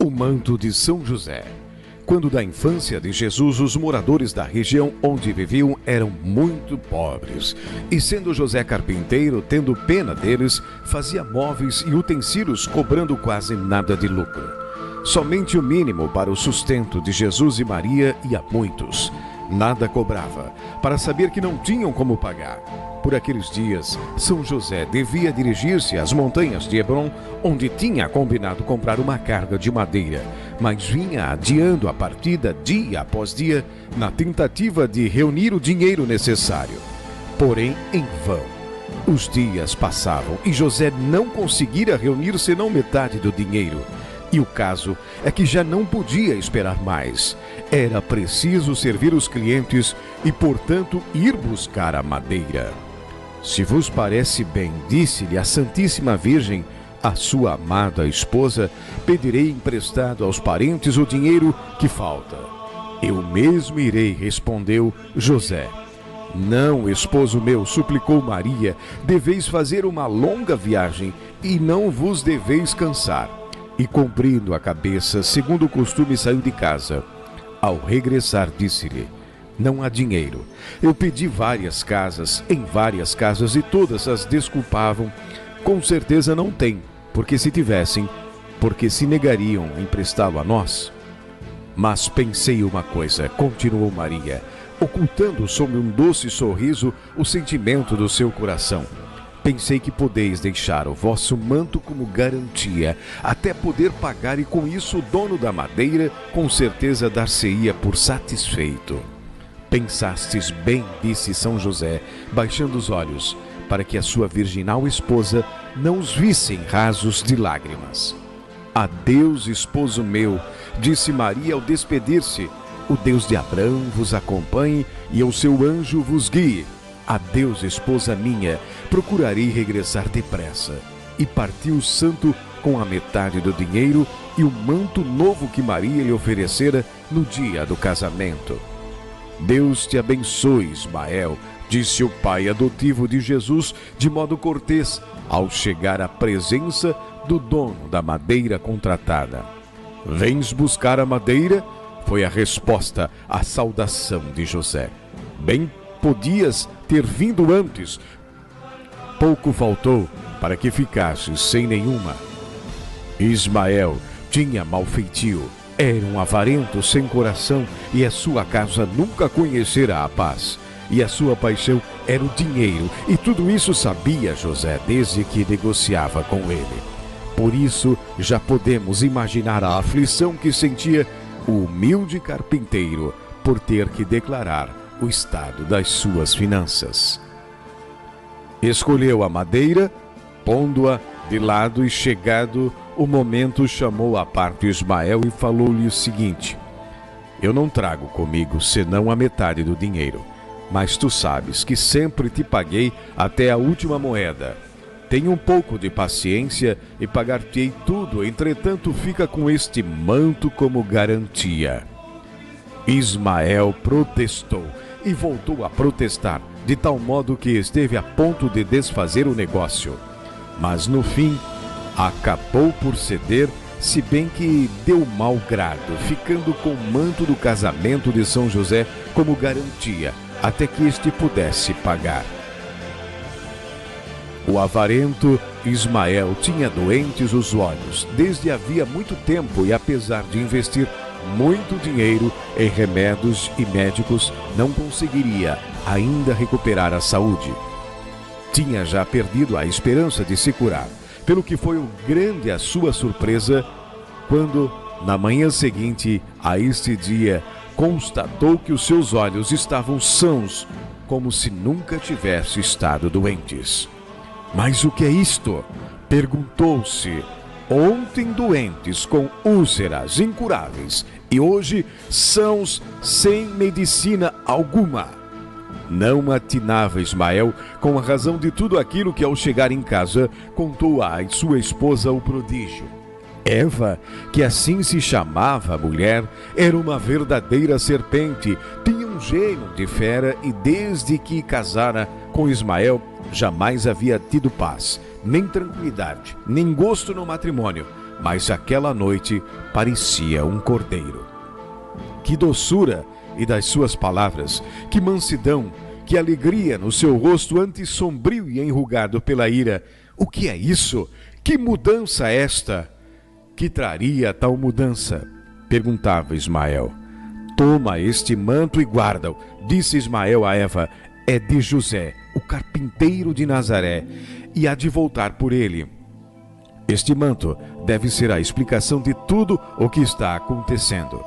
O manto de São José. Quando da infância de Jesus, os moradores da região onde viviam eram muito pobres. E sendo José carpinteiro, tendo pena deles, fazia móveis e utensílios, cobrando quase nada de lucro. Somente o mínimo para o sustento de Jesus e Maria e a muitos. Nada cobrava, para saber que não tinham como pagar. Por aqueles dias, São José devia dirigir-se às montanhas de Hebrom, onde tinha combinado comprar uma carga de madeira, mas vinha adiando a partida dia após dia, na tentativa de reunir o dinheiro necessário. Porém, em vão. Os dias passavam e José não conseguira reunir senão metade do dinheiro. E o caso é que já não podia esperar mais. Era preciso servir os clientes e, portanto, ir buscar a madeira. Se vos parece bem, disse-lhe a Santíssima Virgem, a sua amada esposa, pedirei emprestado aos parentes o dinheiro que falta. Eu mesmo irei, respondeu José. Não, esposo meu, suplicou Maria, deveis fazer uma longa viagem e não vos deveis cansar. E cobrindo a cabeça, segundo o costume, saiu de casa. Ao regressar, disse-lhe: não há dinheiro. Eu pedi em várias casas, e todas as desculpavam. Com certeza não tem, porque se tivessem, porque se negariam a emprestá-lo a nós? Mas pensei uma coisa, continuou Maria, ocultando sob um doce sorriso o sentimento do seu coração. Pensei que podeis deixar o vosso manto como garantia, até poder pagar, e com isso o dono da madeira com certeza dar-se-ia por satisfeito. Pensastes bem, disse São José, baixando os olhos, para que a sua virginal esposa não os vissem rasos de lágrimas. Adeus, esposo meu, disse Maria ao despedir-se. O Deus de Abraão vos acompanhe e o seu anjo vos guie. Adeus, esposa minha, procurarei regressar depressa. E partiu o santo com a metade do dinheiro e o manto novo que Maria lhe oferecera no dia do casamento. Deus te abençoe, Ismael, disse o pai adotivo de Jesus de modo cortês, ao chegar à presença do dono da madeira contratada. Vens buscar a madeira? Foi a resposta à saudação de José. Bem podias ter vindo antes. Pouco faltou para que ficasses sem nenhuma. Ismael tinha mau feitio. Era um avarento sem coração, e a sua casa nunca conhecera a paz. E a sua paixão era o dinheiro, e tudo isso sabia José desde que negociava com ele. Por isso, já podemos imaginar a aflição que sentia o humilde carpinteiro por ter que declarar o estado das suas finanças. Escolheu a madeira, pondo-a de lado, e chegado o momento, chamou à parte Ismael e falou-lhe o seguinte: eu não trago comigo senão a metade do dinheiro, mas tu sabes que sempre te paguei até a última moeda. Tenha um pouco de paciência e pagar-te-ei tudo, entretanto fica com este manto como garantia. Ismael protestou e voltou a protestar, de tal modo que esteve a ponto de desfazer o negócio. Mas no fim, acabou por ceder, se bem que deu mau grado, ficando com o manto do casamento de São José como garantia, até que este pudesse pagar. O avarento Ismael tinha doentes os olhos desde havia muito tempo, e apesar de investir muito dinheiro em remédios e médicos, não conseguiria ainda recuperar a saúde. Tinha já perdido a esperança de se curar, pelo que foi grande a sua surpresa quando, na manhã seguinte a este dia, constatou que os seus olhos estavam sãos, como se nunca tivesse estado doentes. Mas o que é isto? Perguntou-se. Ontem doentes com úlceras incuráveis e hoje sãos sem medicina alguma. Não atinava Ismael com a razão de tudo aquilo que, ao chegar em casa, contou à sua esposa o prodígio. Eva, que assim se chamava a mulher, era uma verdadeira serpente, tinha um gênio de fera, e desde que casara com Ismael, jamais havia tido paz, nem tranquilidade, nem gosto no matrimônio, mas aquela noite parecia um cordeiro. Que doçura! E das suas palavras, que mansidão, que alegria no seu rosto antes sombrio e enrugado pela ira. O que é isso? Que mudança esta? Que traria tal mudança? Perguntava Ismael. Toma este manto e guarda-o, disse Ismael a Eva. É de José, o carpinteiro de Nazaré, e há de voltar por ele. Este manto deve ser a explicação de tudo o que está acontecendo.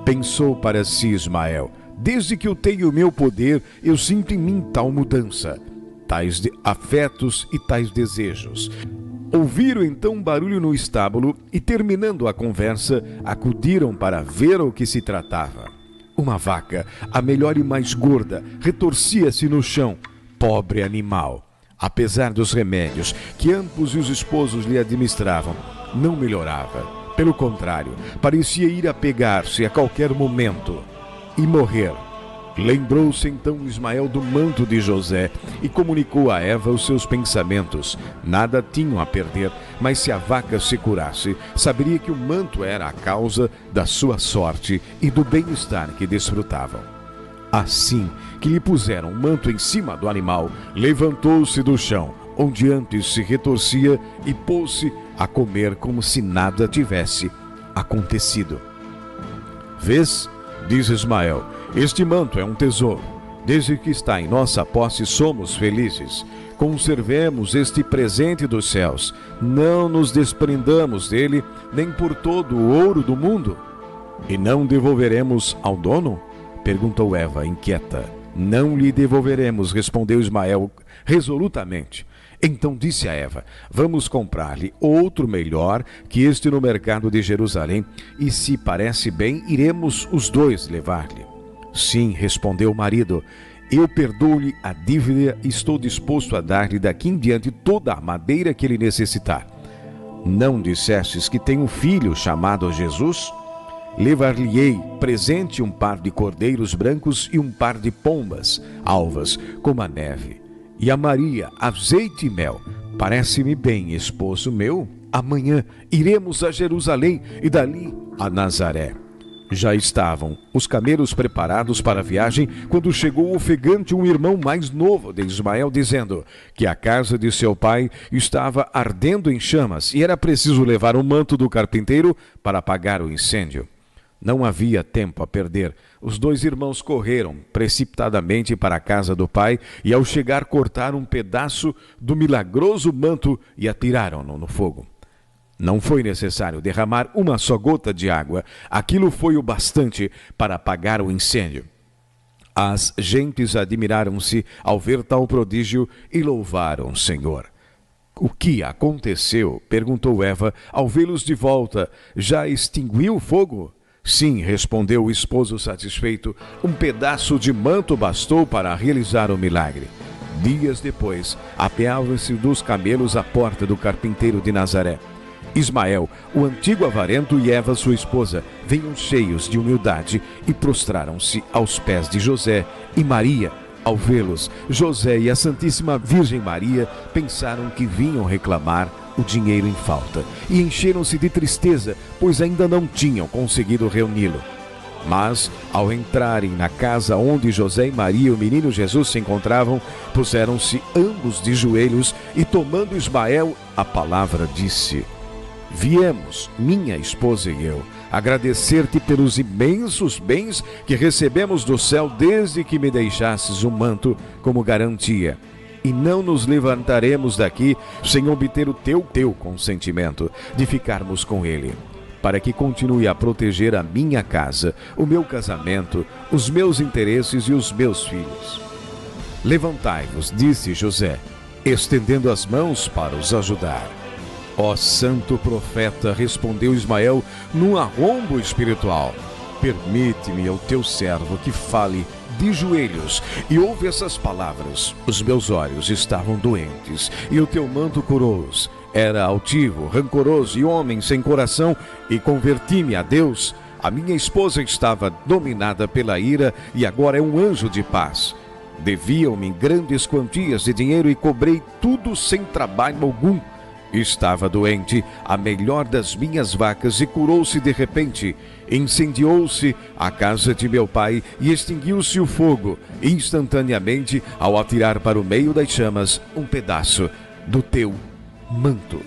Pensou para si Ismael: desde que eu tenho o meu poder, eu sinto em mim tal mudança, tais afetos e tais desejos. Ouviram então um barulho no estábulo e, terminando a conversa, acudiram para ver o que se tratava. Uma vaca, a melhor e mais gorda, retorcia-se no chão. Pobre animal! Apesar dos remédios que ambos os esposos lhe administravam, não melhorava. Pelo contrário, parecia ir a pegar-se a qualquer momento e morrer. Lembrou-se então Ismael do manto de José e comunicou a Eva os seus pensamentos. Nada tinham a perder, mas se a vaca se curasse, saberia que o manto era a causa da sua sorte e do bem-estar que desfrutavam. Assim que lhe puseram o manto em cima do animal, levantou-se do chão, onde antes se retorcia, e pôs-se a comer como se nada tivesse acontecido. Vês, diz Ismael, este manto é um tesouro. Desde que está em nossa posse somos felizes. Conservemos este presente dos céus. Não nos desprendamos dele, nem por todo o ouro do mundo. E não devolveremos ao dono? Perguntou Eva, inquieta. Não lhe devolveremos, respondeu Ismael resolutamente. Então disse a Eva: vamos comprar-lhe outro melhor que este no mercado de Jerusalém, e se parece bem, iremos os dois levar-lhe. Sim, respondeu o marido, eu perdoo-lhe a dívida e estou disposto a dar-lhe daqui em diante toda a madeira que ele necessitar. Não dissestes que tem um filho chamado Jesus? Levar-lhe-ei presente um par de cordeiros brancos e um par de pombas alvas como a neve. E a Maria, azeite e mel. Parece-me bem, esposo meu. Amanhã iremos a Jerusalém e dali a Nazaré. Já estavam os camelos preparados para a viagem quando chegou ofegante um irmão mais novo de Ismael, dizendo que a casa de seu pai estava ardendo em chamas e era preciso levar o manto do carpinteiro para apagar o incêndio. Não havia tempo a perder. Os dois irmãos correram precipitadamente para a casa do pai e, ao chegar, cortaram um pedaço do milagroso manto e atiraram-no no fogo. Não foi necessário derramar uma só gota de água. Aquilo foi o bastante para apagar o incêndio. As gentes admiraram-se ao ver tal prodígio e louvaram o Senhor. O que aconteceu? Perguntou Eva ao vê-los de volta. Já extinguiu o fogo? Sim, respondeu o esposo satisfeito, um pedaço de manto bastou para realizar o milagre. Dias depois, apeavam-se dos camelos à porta do carpinteiro de Nazaré. Ismael, o antigo avarento, e Eva, sua esposa, vinham cheios de humildade e prostraram-se aos pés de José e Maria. Ao vê-los, José e a Santíssima Virgem Maria pensaram que vinham reclamar o dinheiro em falta e encheram-se de tristeza, pois ainda não tinham conseguido reuni-lo. Mas, ao entrarem na casa onde José e Maria e o menino Jesus se encontravam, puseram-se ambos de joelhos e, tomando Ismael a palavra, disse: viemos, minha esposa e eu, agradecer-te pelos imensos bens que recebemos do céu desde que me deixasses o manto como garantia. E não nos levantaremos daqui sem obter o teu consentimento de ficarmos com ele, para que continue a proteger a minha casa, o meu casamento, os meus interesses e os meus filhos. Levantai-vos, disse José, estendendo as mãos para os ajudar. Ó santo profeta, respondeu Ismael num arrombo espiritual, permite-me, ao teu servo, que fale de joelhos e ouve essas palavras. Os meus olhos estavam doentes e o teu manto curou-os. Era altivo, rancoroso e homem sem coração, e converti-me a Deus. A minha esposa estava dominada pela ira e agora é um anjo de paz. Deviam-me grandes quantias de dinheiro e cobrei tudo sem trabalho algum. Estava doente, a melhor das minhas vacas, e curou-se de repente. Incendiou-se a casa de meu pai e extinguiu-se o fogo, instantaneamente, ao atirar para o meio das chamas um pedaço do teu manto.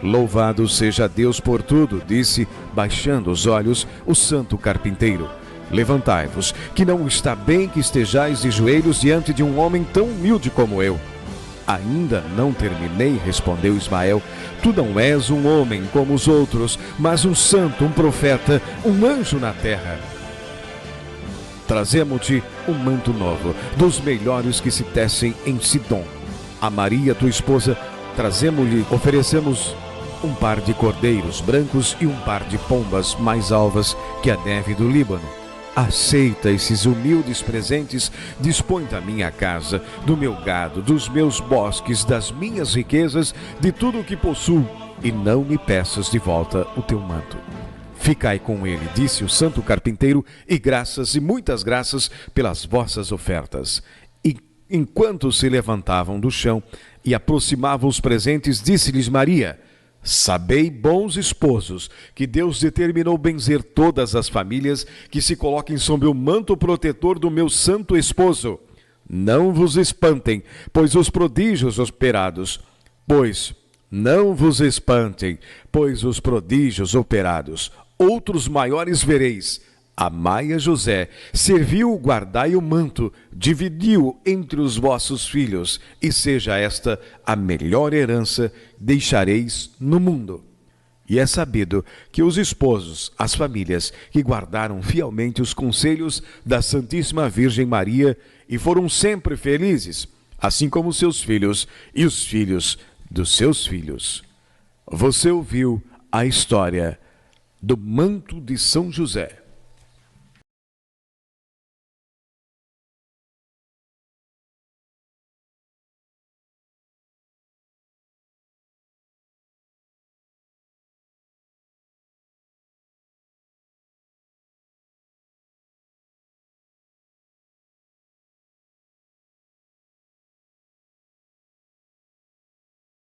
Louvado seja Deus por tudo, disse, baixando os olhos, o santo carpinteiro. Levantai-vos, que não está bem que estejais de joelhos diante de um homem tão humilde como eu. Ainda não terminei, respondeu Ismael. Tu não és um homem como os outros, mas um santo, um profeta, um anjo na terra. Trazemos-te um manto novo, dos melhores que se tecem em Sidom. A Maria, tua esposa, trazemos-lhe, oferecemos um par de cordeiros brancos e um par de pombas mais alvas que a neve do Líbano. Aceita esses humildes presentes, dispõe da minha casa, do meu gado, dos meus bosques, das minhas riquezas, de tudo o que possuo, e não me peças de volta o teu manto. Ficai com ele, disse o santo carpinteiro, e graças e muitas graças pelas vossas ofertas. E enquanto se levantavam do chão e aproximavam os presentes, disse-lhes Maria: sabei, bons esposos, que Deus determinou benzer todas as famílias que se coloquem sob o manto protetor do meu santo esposo. Não vos espantem, pois os prodígios operados, outros maiores vereis. Amai a José, serviu, guardai o manto, dividiu entre os vossos filhos, e seja esta a melhor herança deixareis no mundo. E é sabido que os esposos, as famílias que guardaram fielmente os conselhos da Santíssima Virgem Maria e foram sempre felizes, assim como seus filhos e os filhos dos seus filhos. Você ouviu a história do manto de São José.